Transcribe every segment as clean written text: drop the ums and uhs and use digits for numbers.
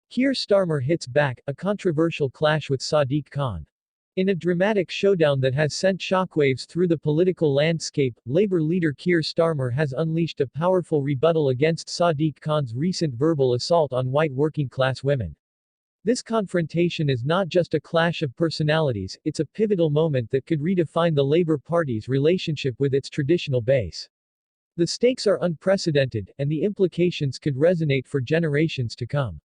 Kier Starmer hits back, a controversial clash with Sadiq Khan. In a dramatic showdown that has sent shockwaves through the political landscape, Labour leader Kier Starmer has unleashed a powerful rebuttal against Sadiq Khan's recent verbal assault on white working-class women. This confrontation is not just a clash of personalities, it's a pivotal moment that could redefine the Labour Party's relationship with its traditional base. The stakes are unprecedented, and the implications could resonate for generations to come.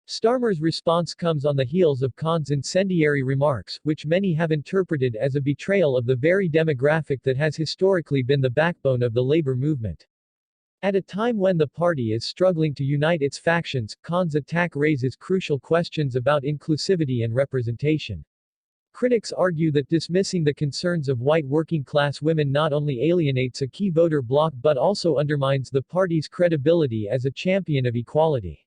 Starmer's response comes on the heels of Khan's incendiary remarks, which many have interpreted as a betrayal of the very demographic that has historically been the backbone of the labor movement. At a time when the party is struggling to unite its factions, Khan's attack raises crucial questions about inclusivity and representation. Critics argue that dismissing the concerns of white working-class women not only alienates a key voter bloc but also undermines the party's credibility as a champion of equality.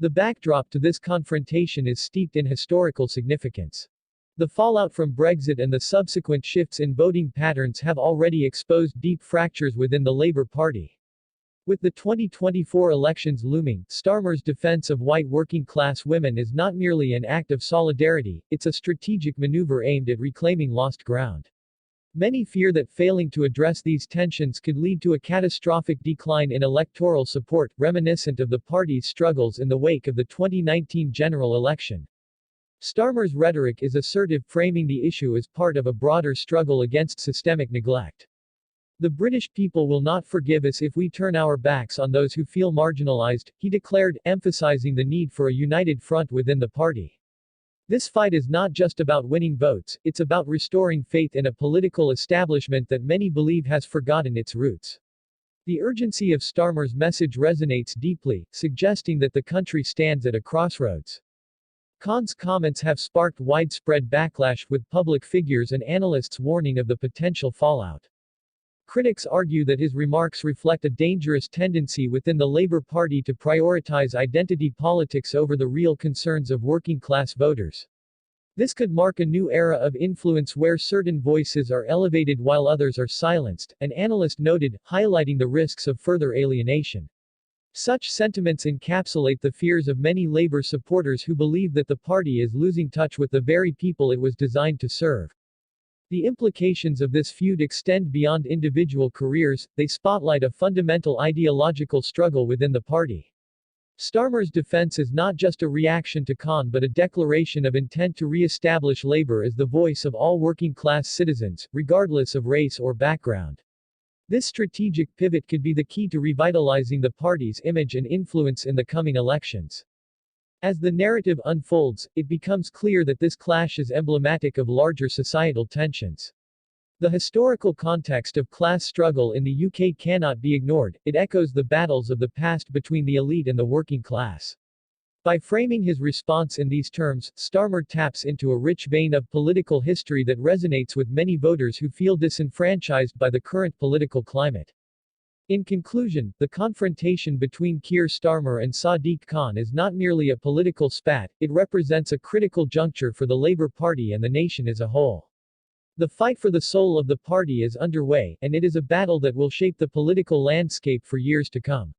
The backdrop to this confrontation is steeped in historical significance. The fallout from Brexit and the subsequent shifts in voting patterns have already exposed deep fractures within the Labour Party. With the 2024 elections looming, Starmer's defense of white working-class women is not merely an act of solidarity, it's a strategic maneuver aimed at reclaiming lost ground. Many fear that failing to address these tensions could lead to a catastrophic decline in electoral support, reminiscent of the party's struggles in the wake of the 2019 general election. Starmer's rhetoric is assertive, framing the issue as part of a broader struggle against systemic neglect. "The British people will not forgive us if we turn our backs on those who feel marginalized," he declared, emphasizing the need for a united front within the party. This fight is not just about winning votes, it's about restoring faith in a political establishment that many believe has forgotten its roots. The urgency of Starmer's message resonates deeply, suggesting that the country stands at a crossroads. Khan's comments have sparked widespread backlash, with public figures and analysts warning of the potential fallout. Critics argue that his remarks reflect a dangerous tendency within the Labour Party to prioritize identity politics over the real concerns of working-class voters. This could mark a new era of influence where certain voices are elevated while others are silenced, an analyst noted, highlighting the risks of further alienation. Such sentiments encapsulate the fears of many Labour supporters who believe that the party is losing touch with the very people it was designed to serve. The implications of this feud extend beyond individual careers, they spotlight a fundamental ideological struggle within the party. Starmer's defense is not just a reaction to Khan but a declaration of intent to re-establish Labour as the voice of all working-class citizens, regardless of race or background. This strategic pivot could be the key to revitalizing the party's image and influence in the coming elections. As the narrative unfolds, it becomes clear that this clash is emblematic of larger societal tensions. The historical context of class struggle in the UK cannot be ignored, it echoes the battles of the past between the elite and the working class. By framing his response in these terms, Starmer taps into a rich vein of political history that resonates with many voters who feel disenfranchised by the current political climate. In conclusion, the confrontation between Kier Starmer and Sadiq Khan is not merely a political spat, it represents a critical juncture for the Labour Party and the nation as a whole. The fight for the soul of the party is underway, and it is a battle that will shape the political landscape for years to come.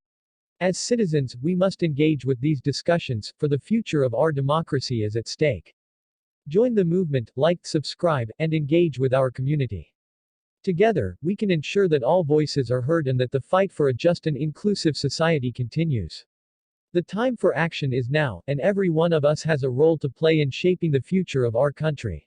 As citizens, we must engage with these discussions, for the future of our democracy is at stake. Join the movement, like, subscribe, and engage with our community. Together, we can ensure that all voices are heard and that the fight for a just and inclusive society continues. The time for action is now, and every one of us has a role to play in shaping the future of our country.